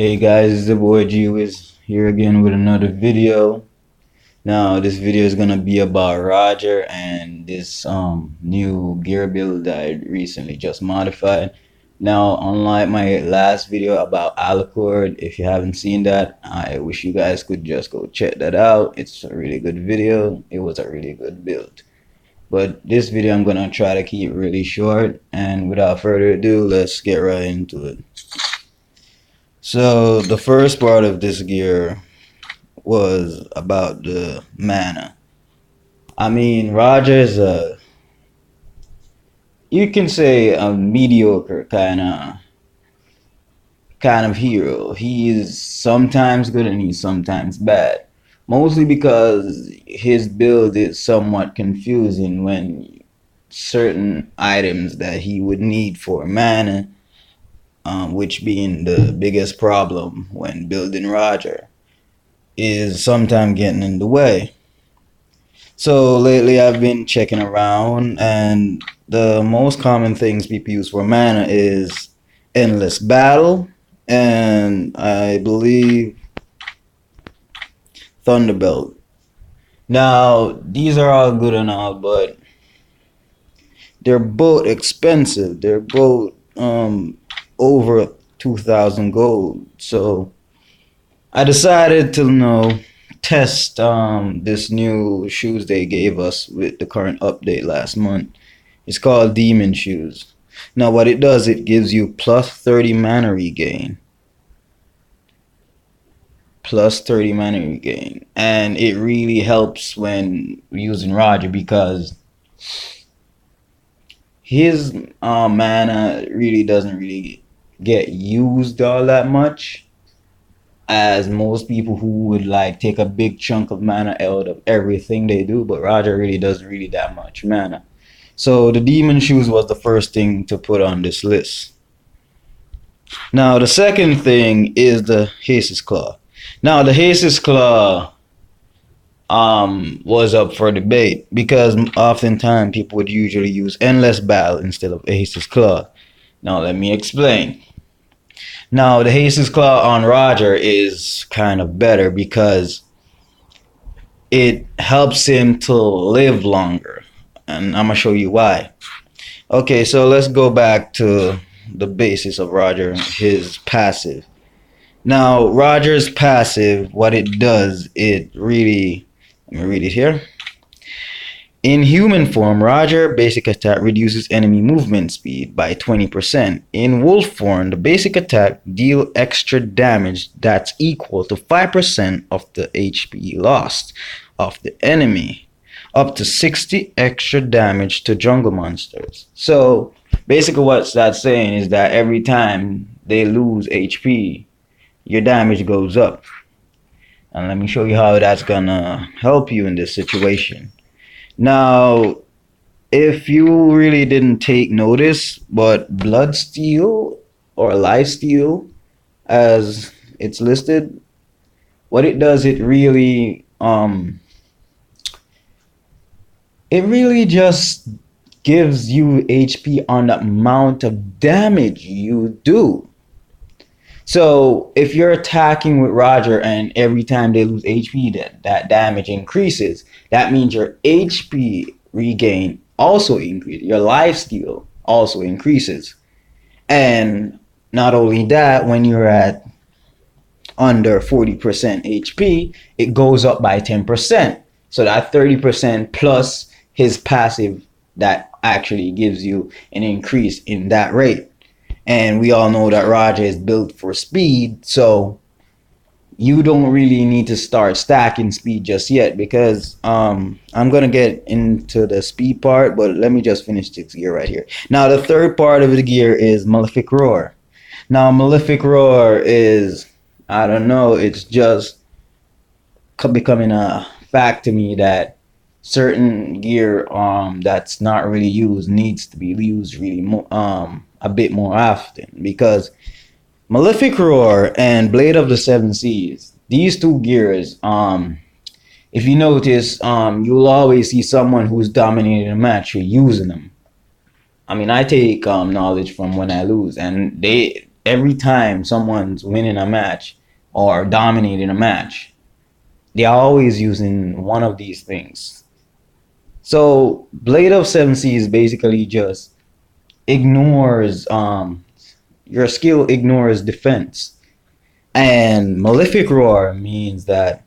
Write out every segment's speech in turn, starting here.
Hey guys, it's the boy GearWiz here again with another video. Now this video is gonna be about Roger and this new gear build that I recently just modified. Now, unlike my last video about Alicord, if you haven't seen that, I wish you guys could just go check that out. It's a really good video. It was a really good build. But this video I'm gonna try to keep really short, and without further ado, let's get right into it. So the first part of this gear was about the mana. I mean, Roger is you can say a mediocre kind of hero. He is sometimes good and he's sometimes bad. Mostly because his build is somewhat confusing when certain items that he would need for mana, which being the biggest problem when building Roger, is sometimes getting in the way. So lately I've been checking around, and the most common things people use for mana is Endless Battle, and I believe Thunderbolt. Now these are all good and all, but they're both expensive. They're both over 2,000 gold. So I decided to test this new shoes they gave us with the current update last month. It's called Demon Shoes. Now what it does, it gives you plus 30 mana regain. Plus 30 mana regain. And it really helps when using Roger because his mana really doesn't really get used all that much, as most people who would like take a big chunk of mana out of everything they do, but Roger really doesn't really that much mana. So the Demon Shoes was the first thing to put on this list. Now the second thing is the Haste's Claw. Now the Haste's Claw was up for debate because oftentimes people would usually use Endless Battle instead of Haste's Claw. Now let me explain. Now the Haste's Claw on Roger is kind of better because it helps him to live longer, and I'm gonna show you why. Okay, so let's go back to the basis of Roger, his passive. Now Roger's passive, what it does, it really, let me read it here. In human form, Roger basic attack reduces enemy movement speed by 20%. In wolf form, the basic attack deal extra damage that's equal to 5% of the HP lost of the enemy, up to 60 extra damage to jungle monsters. So basically what that's saying is that every time they lose HP, your damage goes up. And let me show you how that's gonna help you in this situation. Now, if you really didn't take notice, but Bloodsteel or Lifesteal, as it's listed, what it does, it really just gives you HP on the amount of damage you do. So if you're attacking with Roger and every time they lose HP, that damage increases, that means your HP regain also increases, your lifesteal also increases. And not only that, when you're at under 40% HP, it goes up by 10%. So that 30% plus his passive, that actually gives you an increase in that rate. And we all know that Roger is built for speed, so you don't really need to start stacking speed just yet, because I'm gonna get into the speed part, but let me just finish this gear right here. Now the third part of the gear is Malefic Roar. Now Malefic Roar is, I don't know, it's just becoming a fact to me that certain gear that's not really used needs to be used really a bit more often, because Malefic Roar and Blade of the Seven Seas, these two gears, if you notice, you'll always see someone who's dominating a match using them. I mean, I take knowledge from when I lose, and every time someone's winning a match or dominating a match, they're always using one of these things. So Blade of Seven Seas basically just ignores your skill ignores defense. And Malefic Roar means that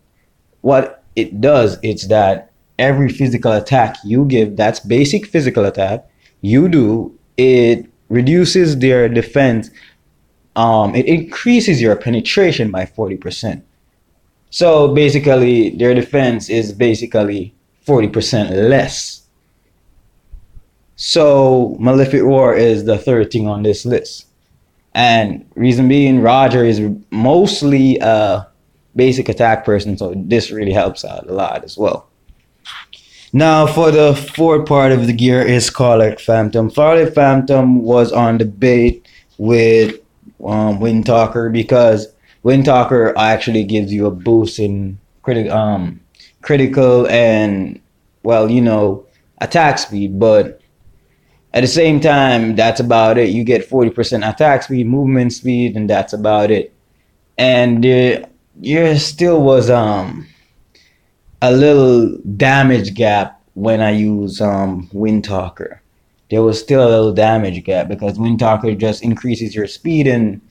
what it does is that every physical attack you give, that's basic physical attack, you do, it reduces their defense. It increases your penetration by 40%. So basically, their defense is basically 40% less. So Malefic Roar is the third thing on this list. And reason being, Roger is mostly a basic attack person, so this really helps out a lot as well. Now, for the fourth part of the gear is Scarlet Phantom. Scarlet Phantom was on debate with Windtalker because Windtalker actually gives you a boost in critical and, well, attack speed, but at the same time, that's about it. You get 40% attack speed, movement speed, and that's about it. And there still was a little damage gap when I use Windtalker. There was still a little damage gap because Windtalker just increases your speed and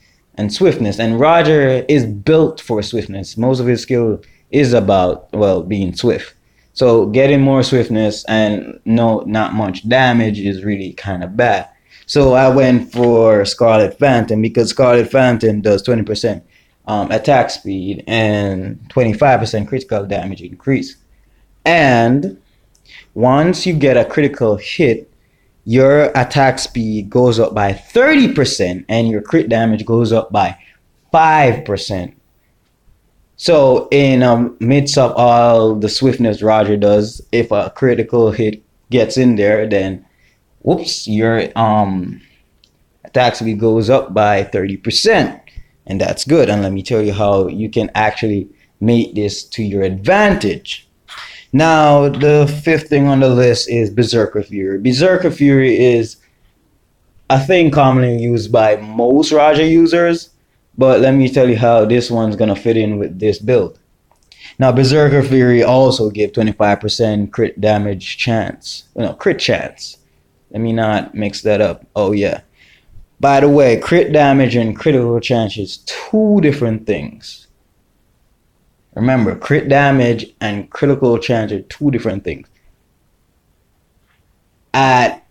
swiftness. And Roger is built for swiftness. Most of his skill is about, well, being swift. So getting more swiftness and not much damage is really kind of bad. So I went for Scarlet Phantom because Scarlet Phantom does 20% attack speed and 25% critical damage increase. And once you get a critical hit, your attack speed goes up by 30% and your crit damage goes up by 5%. So in midst of all the swiftness Roger does, if a critical hit gets in there, then whoops, your attack speed goes up by 30. And that's good. And let me tell you how you can actually make this to your advantage. Now, the fifth thing on the list is Berserker Fury. Berserker Fury is a thing commonly used by most Roger users, but let me tell you how this one's going to fit in with this build. Now, Berserker Fury also gives 25% crit damage chance. Crit chance. Let me not mix that up. Oh, yeah. By the way, crit damage and critical chance is two different things. Remember, crit damage and critical chance are two different things. At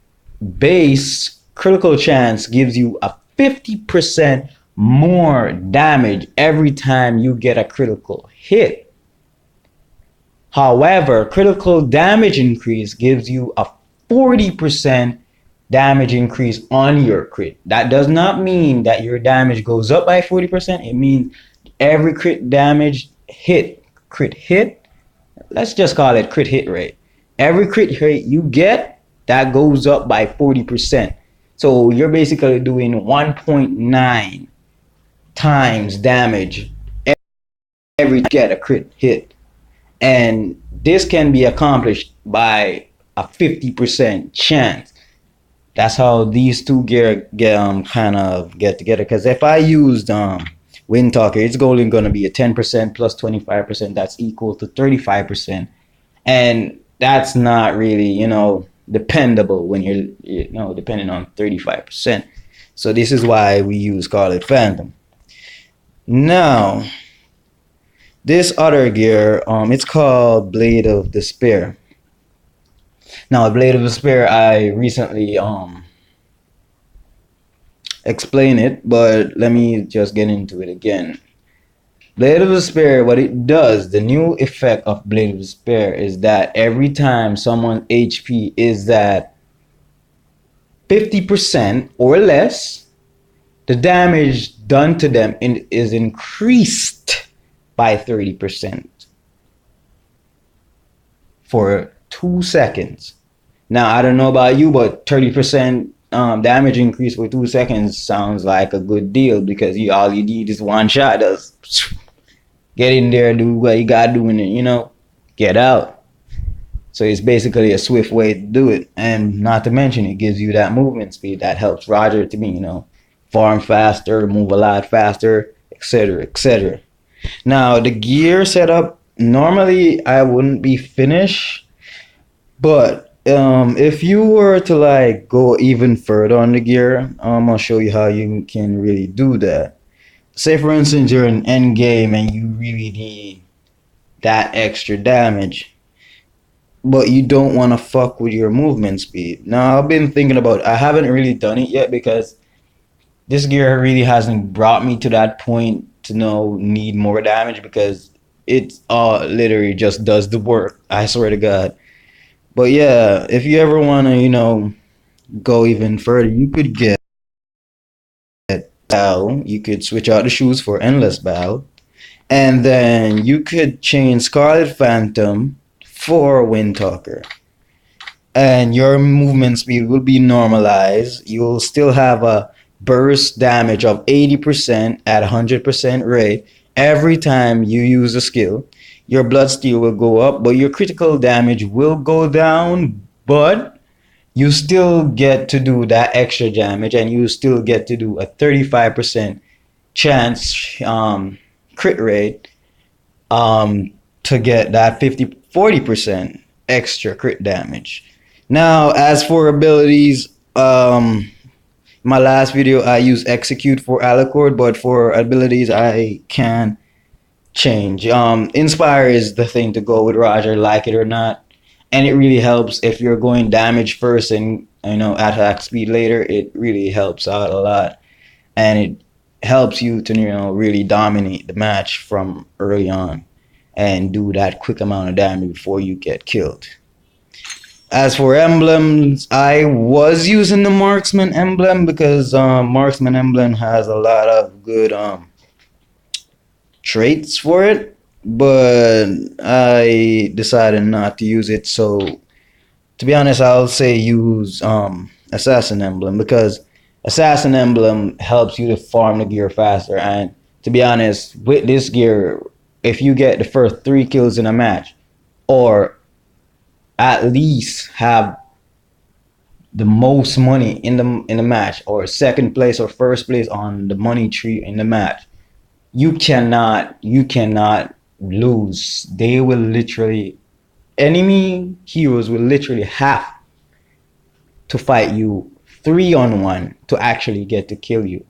base, critical chance gives you a 50% more damage every time you get a critical hit. However, critical damage increase gives you a 40% damage increase on your crit. That does not mean that your damage goes up by 40%. It means every crit hit, let's just call it crit hit rate. Every crit hit you get, that goes up by 40%. So you're basically doing 1.9 times damage every get a crit hit. And this can be accomplished by a 50% chance. That's how these two gear kind of get together. Because if I used Windtalker, it's only going to be a 10% plus 25%. That's equal to 35%. And that's not really, dependable when you're, depending on 35%. So this is why we use Scarlet Phantom. Now, this other gear, it's called Blade of Despair. Now, Blade of Despair, I recently explained it, but let me just get into it again. Blade of Despair, what it does, the new effect of Blade of Despair is that every time someone's HP is at 50% or less, the damage done to them is increased by 30% for 2 seconds. Now, I don't know about you, but 30% damage increase for 2 seconds sounds like a good deal because all you need is one shot. Just get in there, do what you gotta do, and get out. So it's basically a swift way to do it, and not to mention it gives you that movement speed that helps Roger to be, farm faster, move a lot faster, etc., etc. Now the gear setup, normally I wouldn't be finished, but if you were to like go even further on the gear, I'll show you how you can really do that. Say for instance you're in end game and you really need that extra damage, but you don't want to fuck with your movement speed. Now I've been thinking about, I haven't really done it yet because this gear really hasn't brought me to that point to know need more damage, because it literally just does the work. I swear to God. But yeah, if you ever want to, go even further, you could get bow. You could switch out the shoes for endless bow, and then you could change Scarlet Phantom for Windtalker, and your movement speed will be normalized. You'll still have a burst damage of 80% at 100% rate every time you use a skill. Your blood steal will go up, but your critical damage will go down, but you still get to do that extra damage, and you still get to do a 35% chance crit rate to get that 40% extra crit damage. Now, as for abilities, my last video I used execute for Alicord, but for abilities I can change. Inspire is the thing to go with, Roger, like it or not, and it really helps if you're going damage first and attack speed later. It really helps out a lot, and it helps you to really dominate the match from early on and do that quick amount of damage before you get killed. As for emblems, I was using the marksman emblem because marksman emblem has a lot of good traits for it, but I decided not to use it. So to be honest, I'll say use assassin emblem, because assassin emblem helps you to farm the gear faster. And to be honest, with this gear, if you get the first 3 kills in a match, or at least have the most money in the match, or second place or first place on the money tree in the match, you cannot lose. They will literally, enemy heroes will literally have to fight you 3-on-1 to actually get to kill you.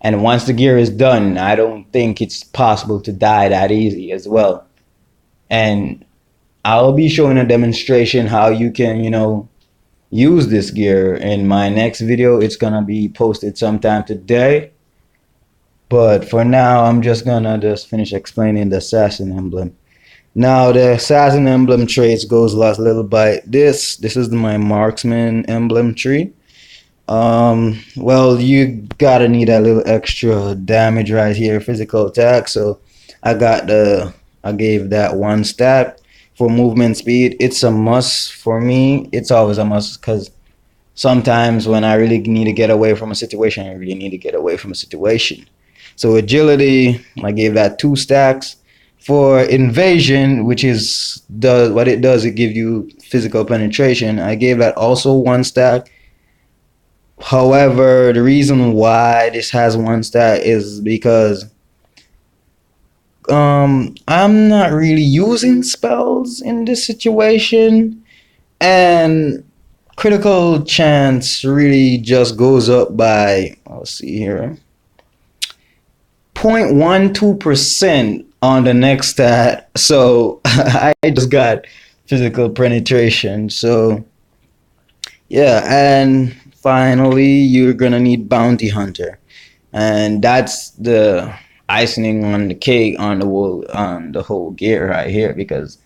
And once the gear is done, I don't think it's possible to die that easy as well. And I'll be showing a demonstration how you can, use this gear in my next video. It's gonna be posted sometime today. But for now, I'm just gonna finish explaining the assassin emblem. Now, the assassin emblem traits goes last little by this. This is my marksman emblem tree. Well, you gotta need a little extra damage right here, physical attack. So I gave that 1 stat. For movement speed, it's a must for me. It's always a must, because sometimes when I really need to get away from a situation, I really need to get away from a situation. So agility, I gave that 2 stacks. For invasion, which is what it does, it gives you physical penetration, I gave that also 1 stack. However, the reason why this has 1 stack is because I'm not really using spells in this situation, and critical chance really just goes up by, let's see here, 0.12% on the next stat. So I just got physical penetration. So yeah, and finally you're gonna need bounty hunter, and that's the icing on the cake on the whole gear right here, because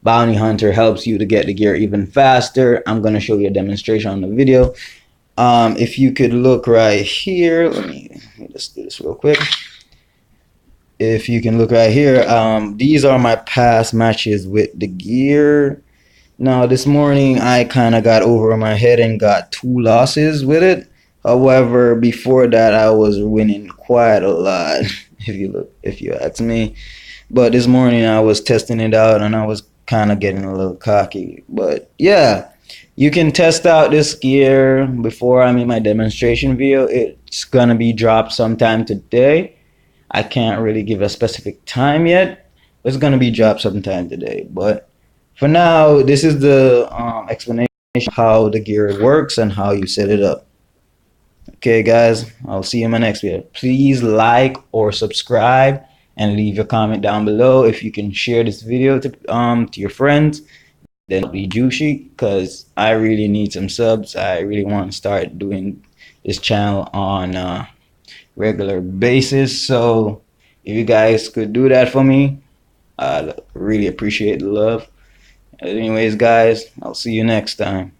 bounty hunter helps you to get the gear even faster. I'm gonna show you a demonstration on the video. If you could look right here, let me just do this real quick. If you can look right here, these are my past matches with the gear. Now this morning I kind of got over my head and got 2 losses with it. However, before that I was winning quite a lot. If you ask me. But this morning I was testing it out and I was kind of getting a little cocky. But yeah, you can test out this gear before I made my demonstration video. It's gonna be dropped sometime today. I can't really give a specific time yet. It's gonna be dropped sometime today. But for now, this is the explanation of how the gear works and how you set it up. Okay, guys, I'll see you in my next video. Please like or subscribe and leave a comment down below. If you can share this video to your friends, then it'll be juicy because I really need some subs. I really want to start doing this channel on a regular basis. So if you guys could do that for me, I'd really appreciate the love. Anyways, guys, I'll see you next time.